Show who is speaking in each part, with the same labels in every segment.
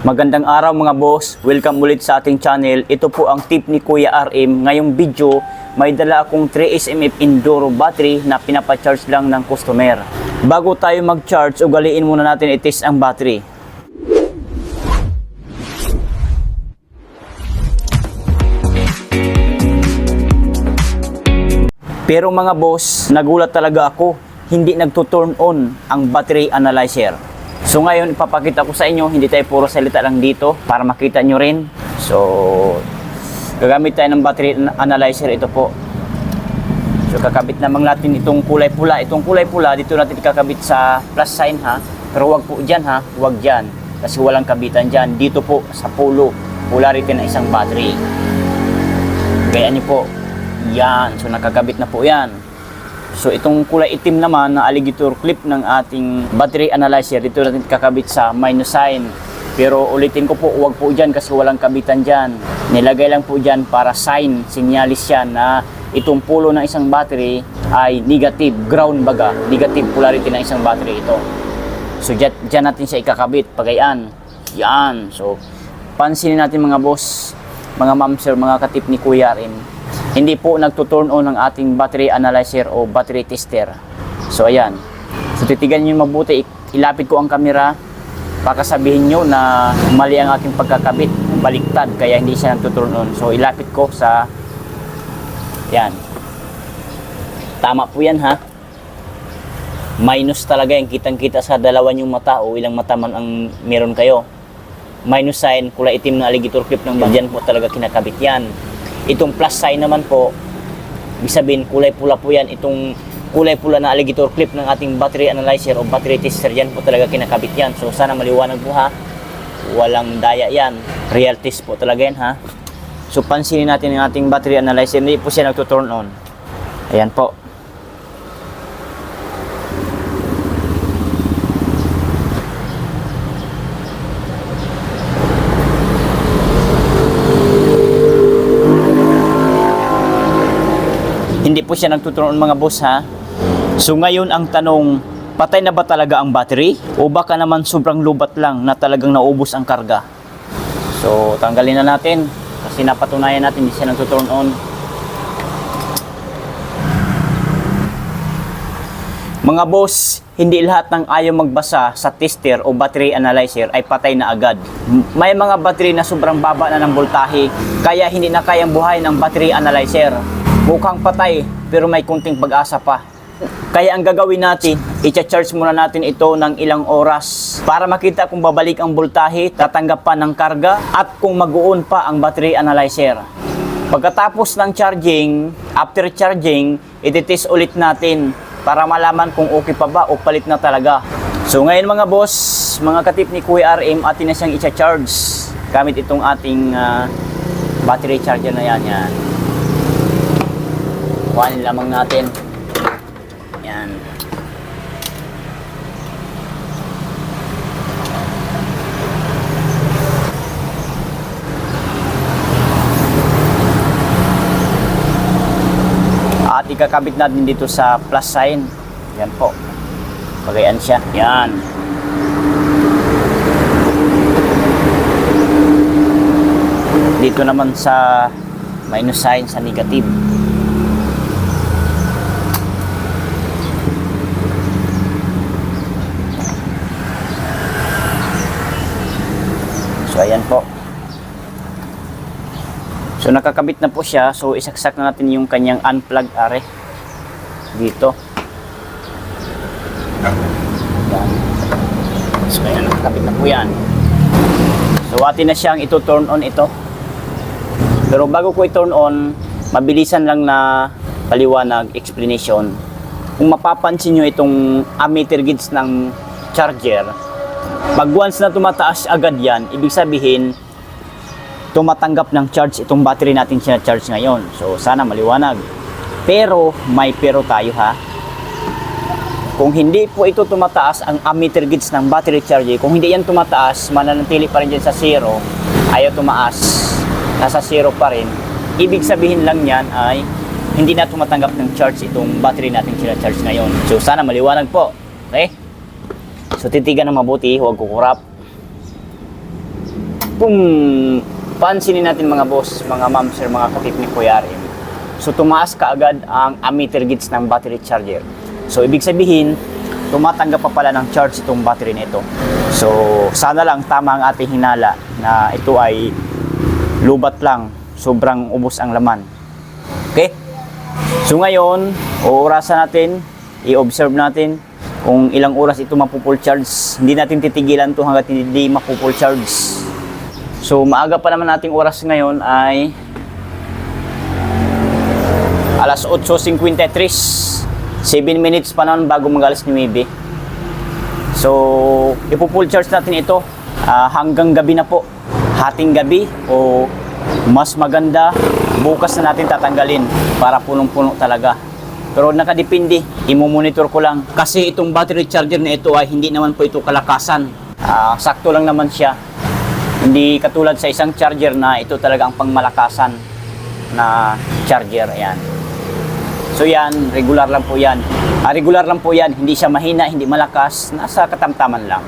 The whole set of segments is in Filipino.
Speaker 1: Magandang araw mga boss, welcome ulit sa ating channel. Ito po ang tip ni Kuya RM. Ngayong video, may dala akong 3SMF Enduro battery na pinapacharge lang ng customer. Bago tayo mag-charge, ugaliin muna natin i-test ang battery. Pero mga boss, nagulat talaga ako, hindi nagto-turn on ang battery analyzer. So ngayon, ipapakita ko sa inyo, hindi tayo puro salita lang dito para makita nyo rin. So, gagamit tayo ng battery analyzer, ito po. So, kakabit naman natin itong kulay pula. Itong kulay pula, dito natin kakabit sa plus sign ha. Pero wag po dyan ha, wag dyan. Kasi walang kabitan dyan. Dito po sa polarity ng isang battery. Gaya nyo po. Yan, so nakakabit na po yan. So itong kulay itim naman na alligator clip ng ating battery analyzer, dito natin kakabit sa minus sign. Pero ulitin ko po, huwag po dyan kasi walang kabitan dyan. Nilagay lang po dyan para sign, sinyalis yan na itong pulo ng isang battery ay negative, ground baga, negative polarity ng isang battery ito. So dyan natin siya ikakabit, pagayan. Yan, so pansinin natin mga boss, mga ma'am sir, mga katip ni Kuya rin. Hindi po nagtuturn on ang ating battery analyzer o battery tester. So ayan. So titigan nyo mabuti, ilapit ko ang camera. Baka sabihin nyo na mali ang aking pagkakabit, baliktad, kaya hindi siya nagtuturn on. So ilapit ko sa, yan. Tama po yan ha. Minus talaga yung kitang-kita sa dalawa nyong mata o ilang mata man ang meron kayo. Minus sign, kulay itim na alligator clip ng bagyan po talaga kinakabit yan. Itong plus sign naman po, ibig sabihin kulay pula po yan. Itong kulay pula na alligator clip ng ating battery analyzer o battery tester, yan po talaga kinakabit yan. So sana maliwanag po ha, walang daya yan, real test po talaga yan ha. So pansinin natin yung ating battery analyzer, hindi po siya nagtuturn on. Ayan po. Hindi po siya nagtuturn on mga boss ha. So ngayon ang tanong, patay na ba talaga ang battery? O baka naman sobrang lubat lang na talagang naubos ang karga? So tanggalin na natin kasi napatunayan natin hindi siya nagtuturn on. Mga boss, hindi lahat ng ayaw magbasa sa tester o battery analyzer ay patay na agad. May mga battery na sobrang baba na ng voltahe kaya hindi na kayang buhayin ang battery analyzer. Mukhang patay pero may kunting pag-asa pa. Kaya ang gagawin natin, i-charge muna natin ito ng ilang oras para makita kung babalik ang voltahe, tatanggap pa ng karga at kung mag-on pa ang battery analyzer. Pagkatapos ng charging, after charging, i-test ulit natin para malaman kung okay pa ba o palit na talaga. So ngayon mga boss, mga katip ni Kuya RM, atin na siyang i-charge gamit itong ating battery charger na yan. Kuhanin lamang natin. Yan. At ikakabit natin dito sa plus sign. Yan po. Pagayan siya. Yan. Dito naman sa minus sign, sa negative. So ayan po. So nakakabit na po siya. So isaksak na natin yung kanyang unplug are dito. Yan. So ayan, nakakabit na po yan. So atin na siyang ito-turn on ito. Pero bago ko i-turn on, mabilisan lang na paliwanag, explanation. Kung mapapansin nyo itong ammeter gauge ng charger, pag once na tumataas agad yan, ibig sabihin, tumatanggap ng charge itong battery natin sina-charge ngayon. So, sana maliwanag. Pero, may pero tayo ha. Kung hindi po ito tumataas, ang ammeter gauge ng battery charger, kung hindi yan tumataas, mananatili pa rin dyan sa 0, ayaw tumaas, nasa 0 pa rin. Ibig sabihin lang yan ay, hindi na tumatanggap ng charge itong battery natin sina-charge ngayon. So, sana maliwanag po. Okay? So titigan ng mabuti, huwag kukurap. Kung pansinin natin mga boss, mga ma'am, sir, mga katip ni Kuya RM, so tumaas kaagad ang ammeter gauge ng battery charger. So ibig sabihin, tumatanggap pa pala ng charge itong battery nito. So sana lang tama ang ating hinala na ito ay lubat lang, sobrang ubos ang laman. Okay? So ngayon, oorasan natin, i-observe natin kung ilang oras ito mapupull charge. Hindi natin titigilan to hanggat hindi mapupull charge. So maaga pa naman nating oras ngayon ay alas 8:53. 7 minutes pa naman bago mag-alas 9. So ipupull charge natin ito hanggang gabi na po. Hating gabi o mas maganda bukas na natin tatanggalin para punong-puno talaga. Pero nakadepende, imo-monitor ko lang. Kasi itong battery charger na ito ay hindi naman po ito kalakasan. Sakto lang naman siya. Hindi katulad sa isang charger na ito talaga ang pangmalakasan na charger. Ayan. So yan, regular lang po yan. Regular lang po yan, hindi siya mahina, hindi malakas. Nasa katamtaman lang.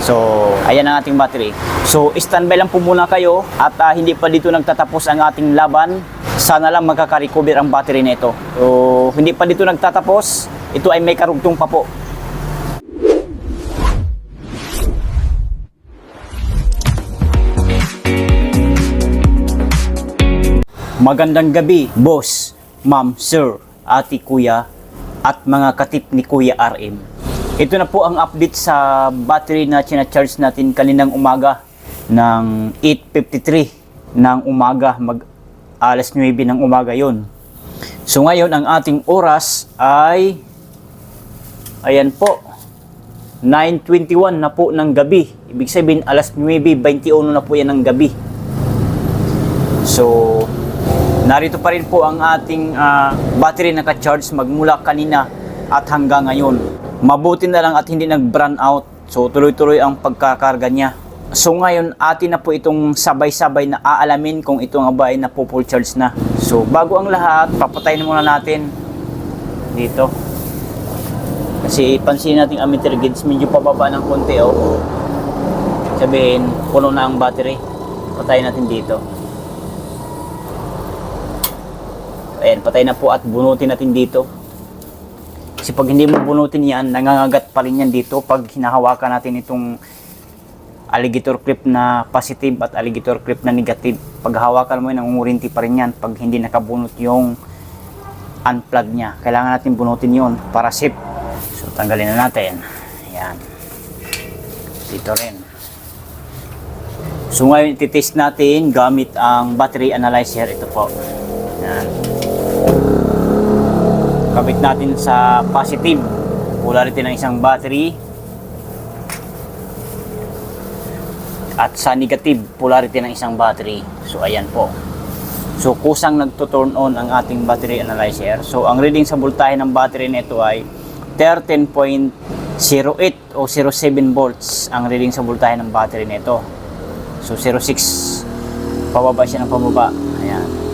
Speaker 1: So, ayan ang ating battery. So, standby lang po muna kayo at hindi pa dito nagtatapos ang ating laban. Sana lang magkaka-recover ang battery nito. So, hindi pa dito nagtatapos. Ito ay may karugtong pa po. Magandang gabi, boss, ma'am, sir, ate, kuya, at mga katip ni Kuya RM. Ito na po ang update sa battery na charge natin kaninang umaga ng 8:53 ng umaga, alas 9 ng umaga yon. So ngayon ang ating oras ay ayan po 9:21 na po ng gabi. Ibig sabihin alas 9:21 na po yan ng gabi. So narito pa rin po ang ating battery na ka-charge magmula kanina at hanggang ngayon. Mabuti na lang at hindi nag-burn out. So tuloy-tuloy ang pagkakarga niya. So ngayon atin na po itong sabay-sabay na aalamin kung ito nga ba ay napo-full charge na. So bago ang lahat, papatayin muna natin dito. Kasi pansin natin ang ammeter gauge medyo pababa ng konti oh. Sabihin, puno na ang battery. Patayin natin dito. Ayan, patay na po at bunutin natin dito. Kasi pag hindi mo bunutin yan, nangangagat pa rin yan dito pag hinahawakan natin itong alligator clip na positive at alligator clip na negative. Pag hawakan mo yan, nangungurinti pa rin yan pag hindi nakabunot yung unplug niya. Kailangan natin bunutin yon para safe. So, tanggalin na natin. Ayan. Dito rin. So, ngayon ititest natin gamit ang battery analyzer. Ito po. Ayan. Kabit natin sa positive polarity ng isang battery at sa negative polarity ng isang battery. So ayan po. So kusang nagto-turn on ang ating battery analyzer. So ang reading sa voltahe ng battery nito ay 13.08 o 07 volts ang reading sa voltahe ng battery nito. So 06 pababa siya ng pababa. Ayan.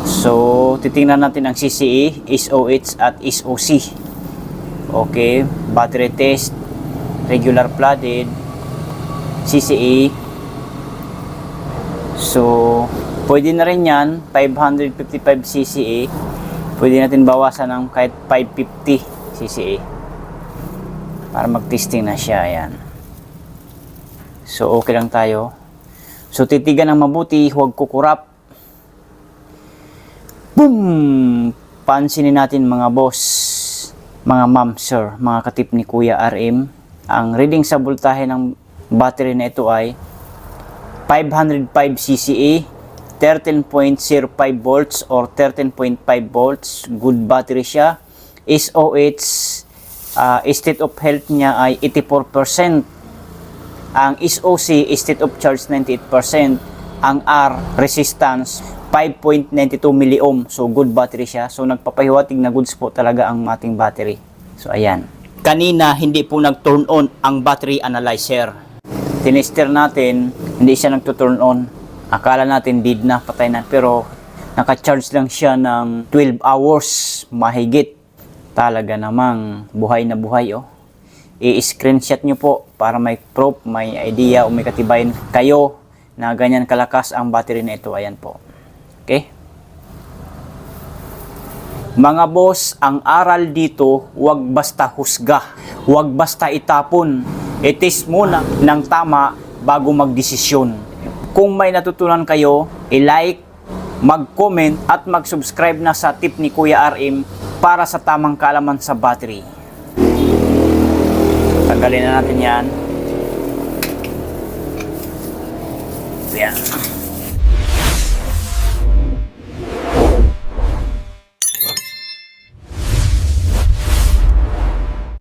Speaker 1: So, titingnan natin ang CCE, SOH at SOC. Okay, battery test, regular flooded, CCE. So, pwede na rin yan, 555 CCE. Pwede natin bawasan ng kahit 550 CCE. Para mag-testing na siya, ayan. So, okay lang tayo. So, titigan ng mabuti, huwag kukurap. Boom! Pansinin natin mga boss, mga ma'am, sir, mga katip ni Kuya RM. Ang reading sa voltahe ng battery na ito ay 505 CCE, 13.05 volts or 13.5 volts. Good battery siya. SOH, state of health niya ay 84%. Ang SOC, state of charge 98%. Ang R, resistance 5.92 milliohm. So good battery siya. So nagpapahiwatig na goods po talaga ang ating battery. So ayan. Kanina hindi po nag-turn on ang battery analyzer. Tinester natin, hindi siya nagto-turn on. Akala natin dead na, patay na. Pero naka-charge lang siya ng 12 hours mahigit. Talaga namang buhay na buhay oh. i-screenshot nyo po para may proof, may idea o may katibayan kayo na ganyan kalakas ang battery na ito. Ayan po. Okay? Mga boss, ang aral dito, huwag basta husga, huwag basta itapon. I-test muna ng tama bago magdesisyon. Kung may natutunan kayo, i-like, mag-comment at mag-subscribe na sa tip ni Kuya RM para sa tamang kaalaman sa battery. Tanggalin na natin yan. Ayan.